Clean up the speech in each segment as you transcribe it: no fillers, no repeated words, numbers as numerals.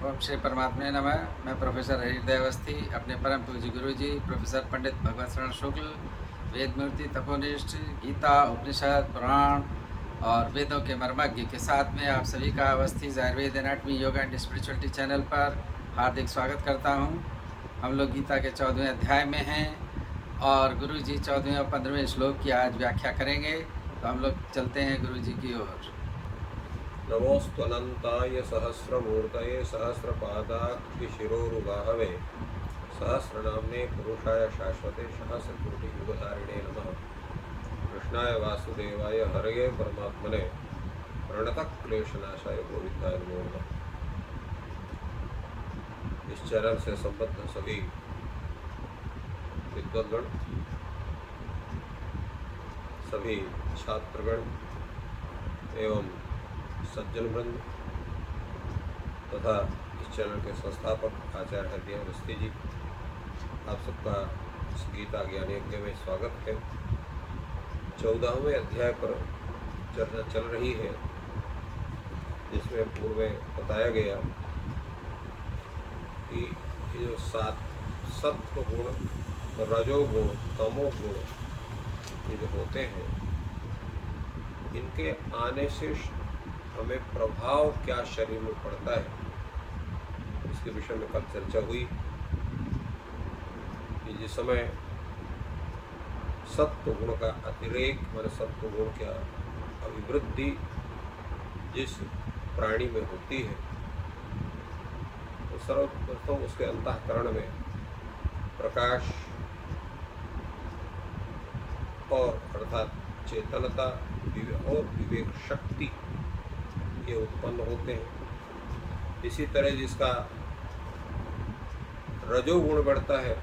ओम श्री परमात्मे नमः। मैं प्रोफेसर हरिहृदय अवस्थी अपने परम पूज्य गुरु जी प्रोफेसर पंडित भगवत शरण शुक्ल वेदमूर्ति तपोनिष्ठ गीता उपनिषद पुराण और वेदों के मर्मज्ञ के साथ में आप सभी का Awasthi Ayurveda anatomy yoga and spirituality channel पर हार्दिक स्वागत करता हूं। हम लोग गीता के 14वें अध्याय में हैं और गुरु जी 14वें और 15वें श्लोक की आज व्याख्या करेंगे। तो हम लोग चलते हैं गुरु जी की ओर। नमोऽस्त्वनन्ताय सहस्रमूर्तये सहस्रपादाक्षिशिरोरुबाहवे सहस्रनाम्ने पुरुषाय शाश्वते सहस्रकोटियुगधारिणे नमः। कृष्णाय वासुदेवाय हरये परमात्मने प्रणतक्लेशनाशाय गोविन्दाय नमो नमः। इस चरण से संबद्ध सभी विद्वद्गण, सभी छात्रगण एवं सज्जन वृंद तथा इस चैनल के संस्थापक आचार्य हरिहृदय अवस्थी जी, आप सबका इस गीता ज्ञान यज्ञ में स्वागत है। 14वें अध्याय पर चर्चा चल रही है, जिसमें पूर्व में बताया गया कि ये जो सत्व गुण, रजोगुण, तमोगुण ये जो होते हैं, इनके आने से हमें प्रभाव क्या शरीर में पड़ता है, इसके विषय में कल चर्चा हुई कि जिस समय सत्व गुण का अतिरेक माने सत्व गुण की अभिवृद्धि जिस प्राणी में होती है, तो सर्वप्रथम उसके अंतःकरण में प्रकाश और अर्थात चेतनता और विवेक शक्ति ये उत्पन्न होते हैं। इसी तरह जिसका रजोगुण बढ़ता है,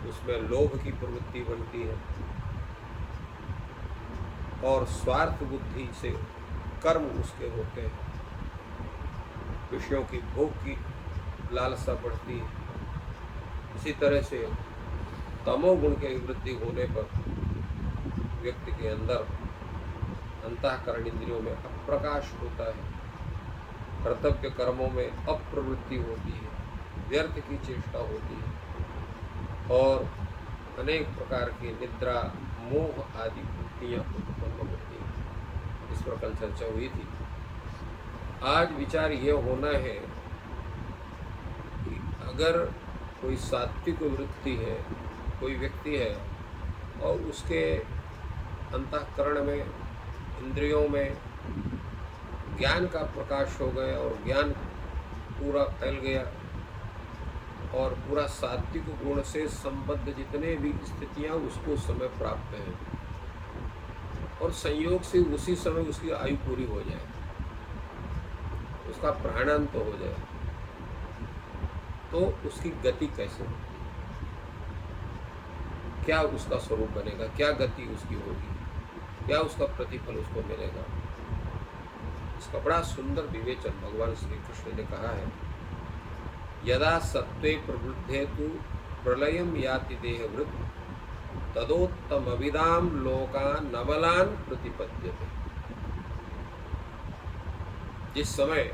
उसमें लोभ की प्रवृत्ति बनती है और स्वार्थ बुद्धि से कर्म उसके होते हैं, विषयों की भोग की लालसा बढ़ती है। इसी तरह से तमोगुण की वृद्धि होने पर व्यक्ति के अंदर अंतःकरण इंद्रियों में अप्रकाश होता है, कर्तव्य कर्मों में अप्रवृत्ति होती है, व्यर्थ की चेष्टा होती है और अनेक प्रकार की निद्रा, मोह आदि वृत्तियाँ उत्पन्न होती हैं। इस पर कल चर्चा हुई थी। आज विचार ये होना है कि अगर कोई सात्विक वृत्ति है, कोई व्यक्ति है और उसके अंतःकरण में, इंद्रियों में ज्ञान का प्रकाश हो गया और ज्ञान पूरा फैल गया और पूरा सात्विक गुण से संबद्ध जितने भी स्थितियां उसको समय प्राप्त है और संयोग से उसी समय उसकी आयु पूरी हो जाए, उसका प्राणांत हो जाए, तो उसकी गति कैसे होगी, क्या उसका स्वरूप बनेगा, क्या गति उसकी होगी, क्या उसका प्रतिफल उसको मिलेगा। इसका बड़ा सुंदर विवेचन भगवान श्री कृष्ण ने कहा है। यदा सत्वे प्रवृद्धेतु प्रलयम याति देहवृत् तदोत्तमविदाम लोकान नवलान प्रतिपद्यते। जिस समय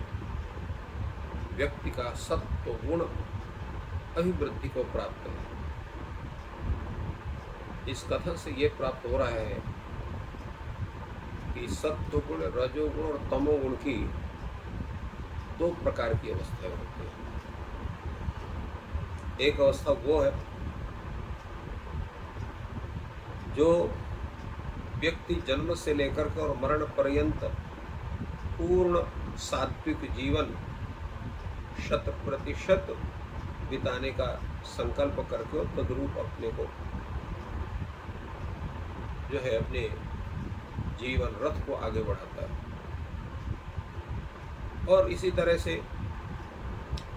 व्यक्ति का सत्व गुण अभिवृद्धि को प्राप्त है, इस कथन से ये प्राप्त हो रहा है कि सत्व गुण, रजोगुण और तमोगुण की दो प्रकार की अवस्थाएं होती हैं। एक अवस्था वो है जो व्यक्ति जन्म से लेकर के और मरण पर्यंत पूर्ण सात्विक जीवन 100% बिताने का संकल्प करके और तद्रूप अपने को जो है अपने जीवन रथ को आगे बढ़ाता है। और इसी तरह से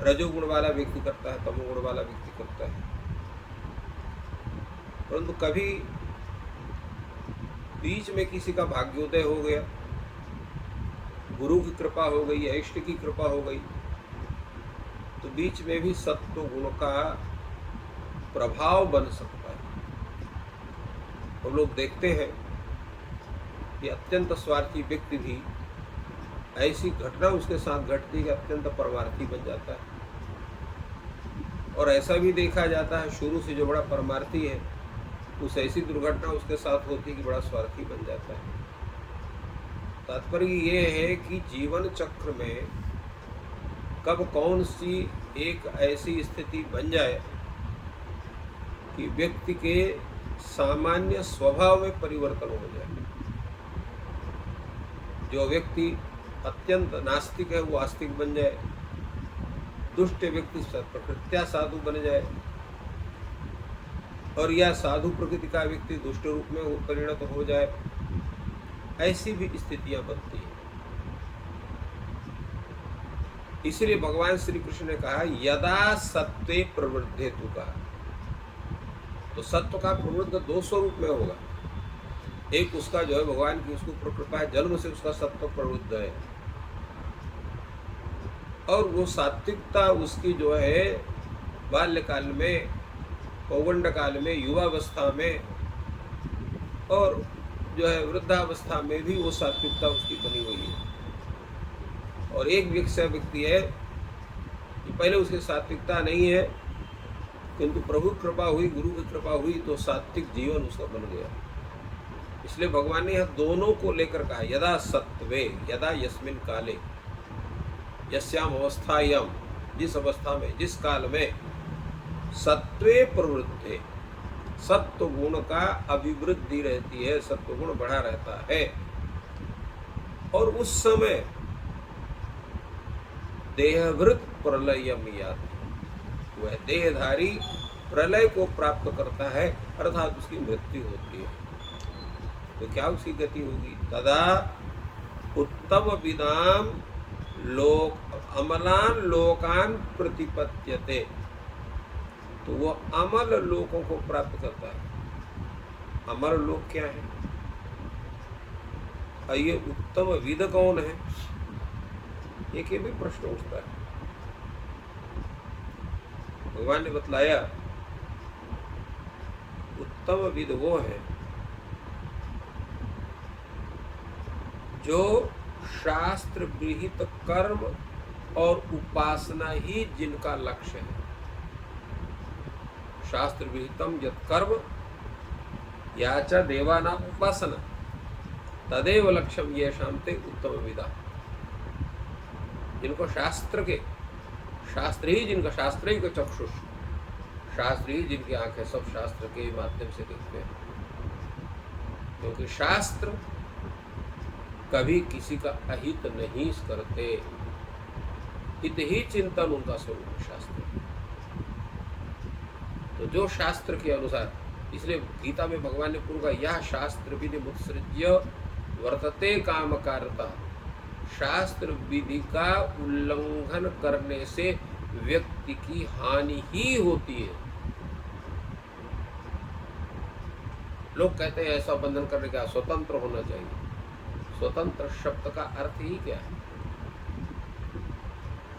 रजोगुण वाला व्यक्ति करता है, तमोगुण वाला व्यक्ति करता है। परंतु कभी बीच में किसी का भाग्योदय हो गया, गुरु की कृपा हो गई या इष्ट की कृपा हो गई, तो बीच में भी सत्व गुण का प्रभाव बन सकता है। हम लोग देखते हैं कि अत्यंत स्वार्थी व्यक्ति भी ऐसी घटना उसके साथ घटती है कि अत्यंत परमार्थी बन जाता है। और ऐसा भी देखा जाता है शुरू से जो बड़ा परमार्थी है उस ऐसी दुर्घटना उसके साथ होती है कि बड़ा स्वार्थी बन जाता है। तात्पर्य ये है कि जीवन चक्र में कब कौन सी एक ऐसी स्थिति बन जाए कि व्यक्ति के सामान्य स्वभाव में परिवर्तन हो जाए। जो व्यक्ति अत्यंत नास्तिक है वो आस्तिक बन जाए, दुष्ट व्यक्ति प्रकृत्या साधु बन जाए, और या साधु प्रकृति का व्यक्ति दुष्ट रूप में परिणत हो जाए। ऐसी भी स्थितियां बनती हैं। इसलिए भगवान श्री कृष्ण ने कहा यदा सत्वे प्रवृद्धे तु कहा। तो सत्व का प्रवृत्त दो स्वरूप में होगा। एक उसका जो है भगवान की उसको प्रकृपा है, जन्म से उसका सत्व प्रवृत्त है, और वो सात्विकता उसकी जो है बाल्यकाल में, पौगंड काल में, युवावस्था में, और जो है वृद्धावस्था में भी वो सात्विकता उसकी बनी हुई है। और एक व्यक्ति है कि पहले उसकी सात्विकता नहीं है, किंतु प्रभु कृपा हुई, गुरु की कृपा हुई तो सात्विक जीवन उसका बन गया। इसलिए भगवान ने यह दोनों को लेकर कहा यदा सत्वे, यदा यस्मिन काले, यस्याम अवस्थायाम, जिस अवस्था में, जिस काल में सत्वे प्रवृत्ते, सत्व गुण का अभिवृद्धि रहती है, सत्व गुण बढ़ा रहता है, और उस समय देहभृत प्रलयम याति, वह देहधारी प्रलय को प्राप्त करता है, अर्थात उसकी मृत्यु होती है। तो क्या उसकी गति होगी? तदा उत्तम विदाम लोक अमलान लोकान प्रतिपत्यते, तो वो अमल लोकों को प्राप्त करता है। अमर लोक क्या है? ये उत्तम विद कौन है? एक ये भी प्रश्न उठता है। भगवान ने बतलाया उत्तम विद वो है जो शास्त्र विहित कर्म और उपासना ही जिनका लक्ष्य है। शास्त्र विहितम यत् कर्म या च देवानाम उपासना तदेव लक्ष्यम येषां ते उत्तम विदा। जिनको शास्त्र ही जिनका, शास्त्र ही का चक्षुष, शास्त्र ही जिनकी आंखें सब शास्त्र के माध्यम से देखते हैं। क्योंकि शास्त्र कभी किसी का अहित नहीं करते, हित ही चिंतन उनका स्वरूप शास्त्र। तो जो शास्त्र के अनुसार, इसलिए गीता में भगवान ने पूर्व कहा यह शास्त्र विधि मुत्सृज्य वर्तते काम कारता, शास्त्र विधि का उल्लंघन करने से व्यक्ति की हानि ही होती है। लोग कहते हैं ऐसा बंधन करने का स्वतंत्र होना चाहिए। स्वतंत्र शब्द का अर्थ ही क्या है?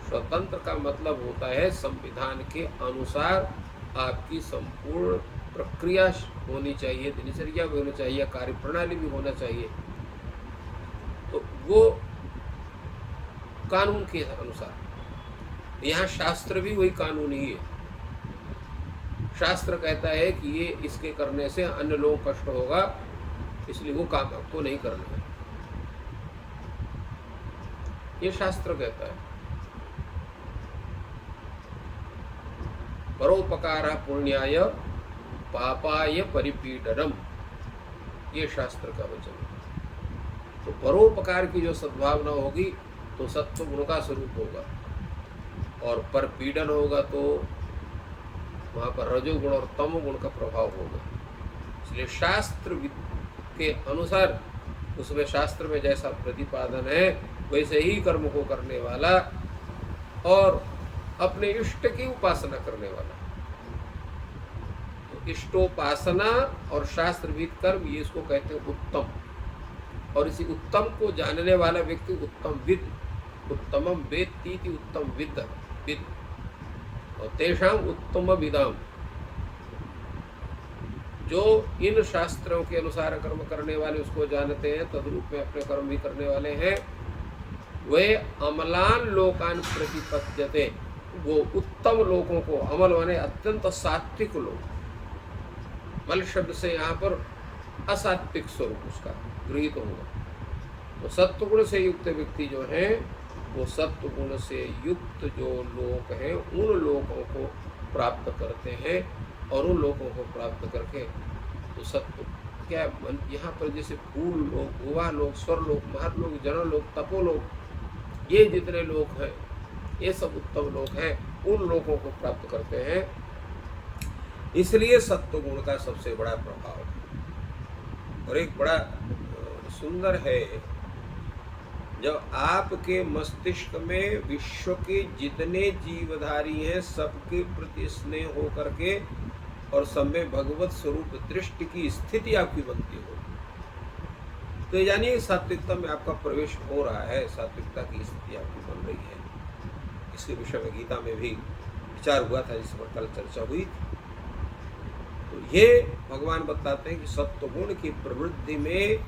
स्वतंत्र का मतलब होता है संविधान के अनुसार आपकी संपूर्ण प्रक्रिया होनी चाहिए, दिनचर्या भी होनी चाहिए, कार्य प्रणाली भी होना चाहिए। तो वो कानून के अनुसार, यहाँ शास्त्र भी वही कानून ही है। शास्त्र कहता है कि ये इसके करने से अन्य लोगों को कष्ट होगा, इसलिए वो काम आपको नहीं करना है, ये शास्त्र कहता है। परोपकार पुण्याय पापाय परिपीडनम, ये शास्त्र का वचन है। तो परोपकार की जो सद्भावना होगी तो सत्व गुण का स्वरूप होगा, और पर पीड़न होगा तो वहाँ पर रजोगुण और तमो गुण का प्रभाव होगा। इसलिए शास्त्र के अनुसार, उसमें शास्त्र में जैसा प्रतिपादन है वैसे ही कर्म को करने वाला और अपने इष्ट की उपासना करने वाला, तो इष्टोपासना और शास्त्र विहित कर्म, ये इसको कहते हैं उत्तम। और इसी उत्तम को जानने वाला व्यक्ति उत्तम विद, उत्तमम वेत्ति उत्तम विद, और तेषाम उत्तम विदाम, जो इन शास्त्रों के अनुसार कर्म करने वाले उसको जानते हैं, तद्रूप में अपने कर्म भी करने वाले हैं, वे अमलान लोकान प्रतिपद्यते, वो उत्तम लोगों को, अमल माने अत्यंत सात्विक लोग, मल शब्द से यहाँ पर असात्विक स्वरूप उसका गृहीत होगा। तो सत्वगुण से युक्त व्यक्ति जो है वो सत्वगुण से युक्त जो लोक हैं उन लोगों को प्राप्त करते हैं, और उन लोगों को प्राप्त करके तो सत्व क्या यहाँ पर जैसे फूल लोग, भुवा लोग, स्वर लोग, महत लोग, जन लोग, तपो लोग, ये जितने लोग हैं ये सब उत्तम लोग हैं, उन लोगों को प्राप्त करते हैं। इसलिए सत्वगुण का सबसे बड़ा प्रभाव है। और एक बड़ा सुंदर है, जब आपके मस्तिष्क में विश्व के जितने जीवधारी हैं सबके प्रति स्नेह हो करके और सब में भगवत स्वरूप दृष्टि की स्थिति आपकी बनती हो, तो ये जानिए सात्विकता में आपका प्रवेश हो रहा है, सात्विकता की स्थिति आपकी बन रही है। इसके विषय में गीता में भी विचार हुआ था, जिस पर कल चर्चा हुई थी। तो ये भगवान बताते हैं कि सत्वगुण की प्रवृत्ति में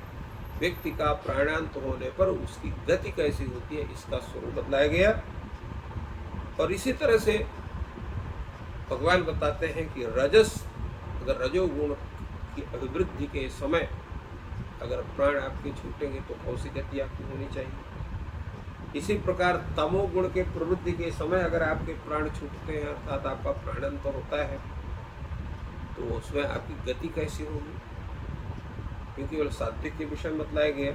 व्यक्ति का प्राणांत होने पर उसकी गति कैसी होती है, इसका स्वरूप बतलाया गया। और इसी तरह से भगवान बताते हैं कि रजस, अगर रजोगुण की अभिवृद्धि के समय अगर प्राण आपके छूटेंगे तो कौन सी गति आपकी होनी चाहिए। इसी प्रकार तमोगुण के प्रवृत्ति के समय अगर आपके प्राण छूटते हैं, अर्थात आपका प्राणांत होता है, तो उसमें आपकी गति कैसी होगी, क्योंकि वह सात्विक के विषय में बतलाया गया।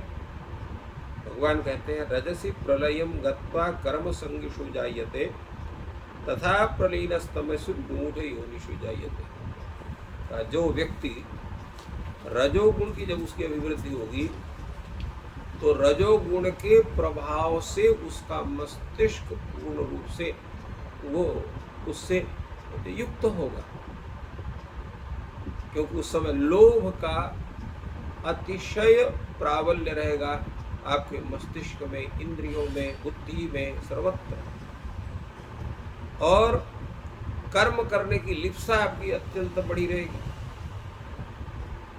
भगवान कहते हैं रजसी प्रलयम गत्वा कर्म संगिषु जायते तथा प्रलीनस्तमसु मूढ़ योनिषु जायते। जो व्यक्ति रजोगुण की जब उसकी अभिवृद्धि होगी तो रजोगुण के प्रभाव से उसका मस्तिष्क पूर्ण रूप से वो उससे युक्त होगा, क्योंकि उस समय लोभ का अतिशय प्राबल्य रहेगा आपके मस्तिष्क में, इंद्रियों में, बुद्धि में, सर्वत्र। और कर्म करने की लिप्सा आपकी अत्यंत बढ़ी रहेगी,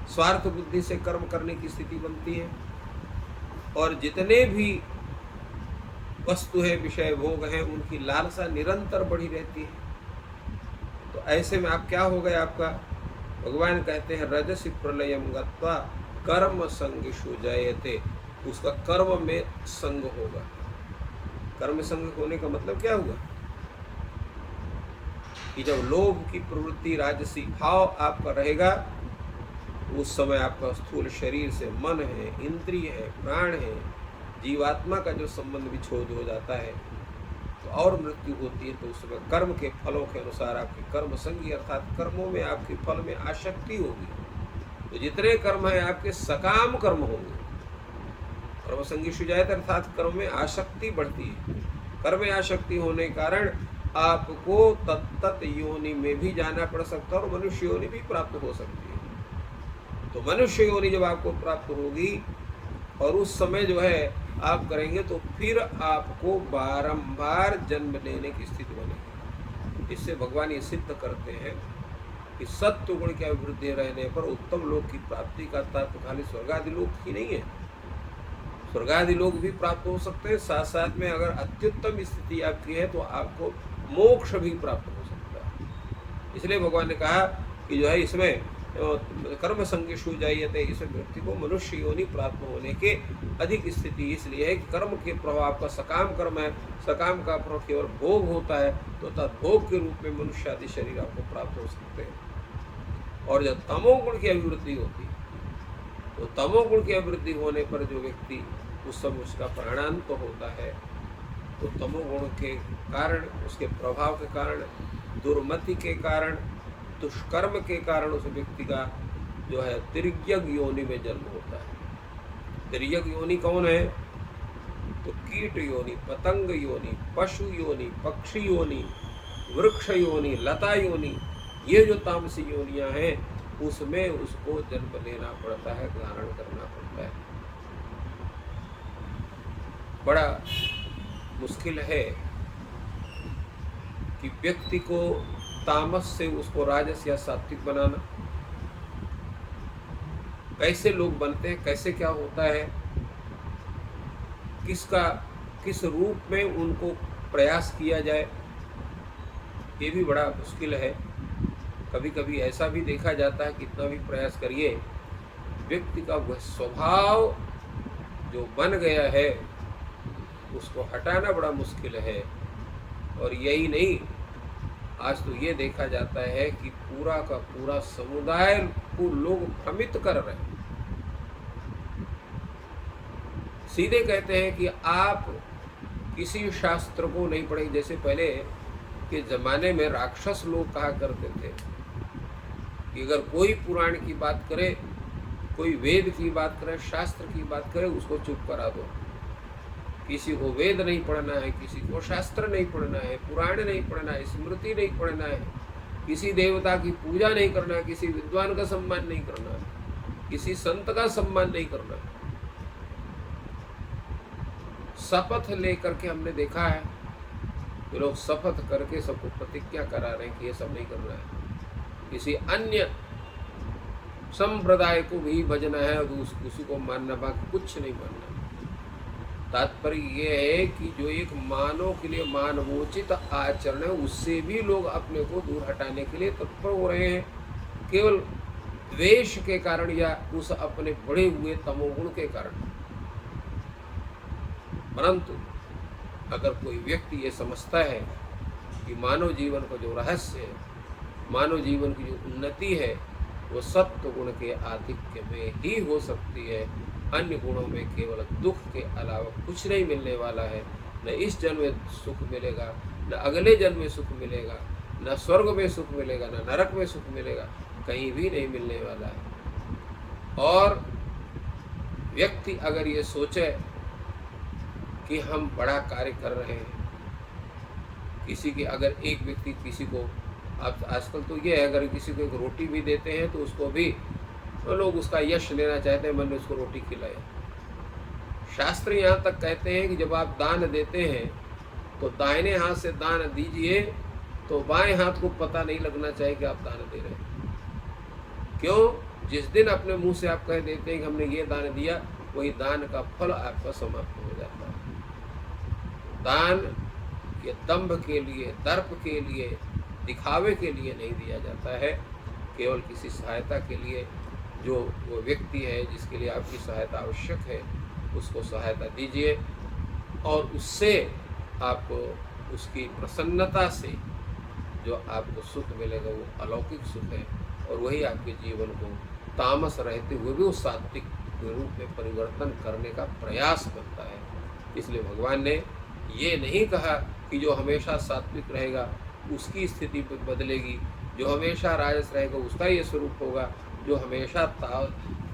स्वार्थ बुद्धि से कर्म करने की स्थिति बनती है, और जितने भी वस्तु है, विषय भोग हैं, उनकी लालसा निरंतर बढ़ी रहती है। तो ऐसे में आप क्या हो गए, आपका भगवान कहते हैं रजसी प्रलयम गत्वा कर्म संगिषु जायते, उसका कर्म में संग होगा। कर्म संग होने का मतलब क्या हुआ कि जब लोभ की प्रवृत्ति, राजसी भाव आपका रहेगा, उस समय आपका स्थूल शरीर से मन है, इंद्रिय है, प्राण है, जीवात्मा का जो संबंध विच्छोद हो जाता है तो और मृत्यु होती है। तो उस समय कर्म के फलों के अनुसार आपके कर्म संगी, अर्थात कर्मों में आपके फल में आसक्ति होगी। तो जितने कर्म हैं आपके सकाम कर्म होंगे। कर्म संगी शुजायत अर्थात कर्म में आसक्ति बढ़ती है। कर्म में आसक्ति होने के कारण आपको तत्त योनि में भी जाना पड़ सकता है और मनुष्य योनि भी प्राप्त हो सकती है। तो मनुष्य योनि जब आपको प्राप्त होगी और उस समय जो है आप करेंगे तो फिर आपको बारंबार जन्म लेने की स्थिति बनेगी। इससे भगवान ये सिद्ध करते हैं कि सत्व गुण की अभिवृद्धि रहने पर उत्तम लोक की प्राप्ति का तात्पर्य खाली स्वर्गादि लोक ही नहीं है, स्वर्गादि लोक भी प्राप्त हो सकते हैं। साथ साथ में अगर अत्युत्तम स्थिति आपकी है तो आपको मोक्ष भी प्राप्त हो सकता है। इसलिए भगवान ने कहा कि जो है इसमें कर्म संगिषु जायते, इस व्यक्ति को मनुष्य योनि प्राप्त होने के अधिक स्थिति इसलिए है कि कर्म के प्रभाव का सकाम कर्म है, सकाम का प्रभाव केवल भोग होता है, तो तद्भोग के रूप में मनुष्य आदि शरीर आपको प्राप्त हो सकते हैं। और जब तमोगुण की अभिवृद्धि होती है तो तमोगुण की अभिवृद्धि होने पर जो व्यक्ति उस समय उसका प्राणांत तो होता है, तो तमोगुण के कारण, उसके प्रभाव के कारण, दुर्मति के कारण, दुष्कर्म के कारण उस व्यक्ति का जो है तिर्यक योनि में जन्म होता है। तिर्यक योनि कौन है? तो कीट योनि, पतंग योनि, पशु योनि, पक्षी योनि, वृक्ष योनि, लता योनि, ये जो तामसी योनियां हैं उसमें उसको जन्म लेना पड़ता है, धारण करना पड़ता है। बड़ा मुश्किल है कि व्यक्ति को तामस से उसको राजस या सात्विक बनाना। कैसे लोग बनते हैं, कैसे क्या होता है, किसका किस रूप में उनको प्रयास किया जाए, ये भी बड़ा मुश्किल है। कभी कभी ऐसा भी देखा जाता है, कितना भी प्रयास करिए, व्यक्ति का वह स्वभाव जो बन गया है उसको हटाना बड़ा मुश्किल है। और यही नहीं, आज तो ये देखा जाता है कि पूरा का पूरा समुदाय को लोग भ्रमित कर रहे हैं। सीधे कहते हैं कि आप किसी शास्त्र को नहीं पढ़ेंगे। जैसे पहले के जमाने में राक्षस लोग कहा करते थे कि अगर कोई पुराण की बात करे, कोई वेद की बात करे, शास्त्र की बात करे, उसको चुप करा दो। किसी को वेद नहीं पढ़ना है, किसी को शास्त्र नहीं पढ़ना है, पुराण नहीं पढ़ना है, स्मृति नहीं पढ़ना है, किसी देवता की पूजा नहीं करना है, किसी विद्वान का सम्मान नहीं करना है, किसी संत का सम्मान नहीं करना है। शपथ लेकर के हमने देखा है कि लोग शपथ करके सबको प्रतिज्ञा करा रहे हैं कि ये सब नहीं करना है, किसी अन्य संप्रदाय को भी भजना है और उसी को मानना, बाकी कुछ नहीं मानना। तात्पर्य ये है कि जो एक मानव के लिए मानवोचित आचरण है, उससे भी लोग अपने को दूर हटाने के लिए तत्पर हो रहे हैं, केवल द्वेष के कारण या उस अपने बढ़े हुए तमोगुण के कारण। परंतु अगर कोई व्यक्ति ये समझता है कि मानव जीवन का जो रहस्य है, मानव जीवन की जो उन्नति है, वो सत्व गुण के आधिक्य में ही हो सकती है। अन्य गुणों में केवल दुख के अलावा कुछ नहीं मिलने वाला है। न इस जन्म में सुख मिलेगा, न अगले जन्म में सुख मिलेगा, न स्वर्ग में सुख मिलेगा, न नरक में सुख मिलेगा, कहीं भी नहीं मिलने वाला है। और व्यक्ति अगर ये सोचे कि हम बड़ा कार्य कर रहे हैं, किसी की अगर एक व्यक्ति किसी को, अब आजकल तो ये है, अगर किसी को एक रोटी भी देते हैं तो उसको भी तो लोग उसका यश लेना चाहते हैं, मैंने उसको रोटी खिलाई। शास्त्र यहाँ तक कहते हैं कि जब आप दान देते हैं तो दाहिने हाथ से दान दीजिए तो बाएं हाथ को पता नहीं लगना चाहिए कि आप दान दे रहे हैं। क्यों? जिस दिन अपने मुंह से आप कह देते हैं कि हमने ये दान दिया, वही दान का फल आपका समाप्त हो जाता है। दान ये दंभ के लिए, दर्प के लिए, दिखावे के लिए नहीं दिया जाता है, केवल किसी सहायता के लिए। जो वो व्यक्ति है जिसके लिए आपकी सहायता आवश्यक है, उसको सहायता दीजिए और उससे आपको, उसकी प्रसन्नता से जो आपको सुख मिलेगा वो अलौकिक सुख है, और वही आपके जीवन को तामस रहते हुए भी वो सात्विक रूप में परिवर्तन करने का प्रयास बनता है। इसलिए भगवान ने ये नहीं कहा कि जो हमेशा सात्विक रहेगा उसकी स्थिति बदलेगी, जो हमेशा राजस रहेगा उसका ये स्वरूप होगा, जो हमेशा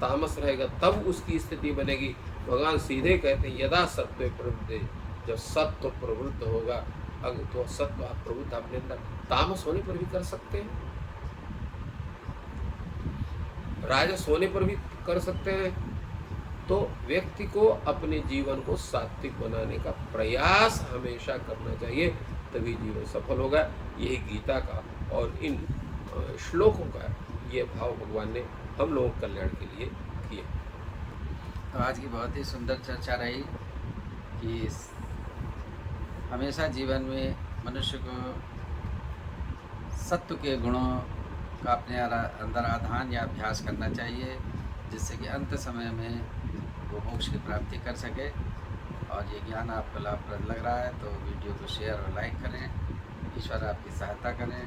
तामस रहेगा तब उसकी स्थिति बनेगी। भगवान सीधे कहते हैं यदा सत्व प्रवृत्ति, जब सत्व प्रवृत्त होगा, अगर तो सत्व प्रवृत्त अपने अंदर, तामस होने पर भी कर सकते हैं, राजस होने पर भी कर सकते हैं। तो व्यक्ति को अपने जीवन को सात्विक बनाने का प्रयास हमेशा करना चाहिए, तभी जीवन सफल होगा। यही गीता का और इन श्लोकों का ये भाव भगवान ने हम लोगों के कल्याण के लिए किया। तो आज की बहुत ही सुंदर चर्चा रही कि हमेशा जीवन में मनुष्य को सत्व के गुणों का अपने अंदर आधान या अभ्यास करना चाहिए, जिससे कि अंत समय में वो मोक्ष की प्राप्ति कर सके। और ये ज्ञान आपको लाभप्रद लग रहा है तो वीडियो को शेयर और लाइक करें। ईश्वर आपकी सहायता करें।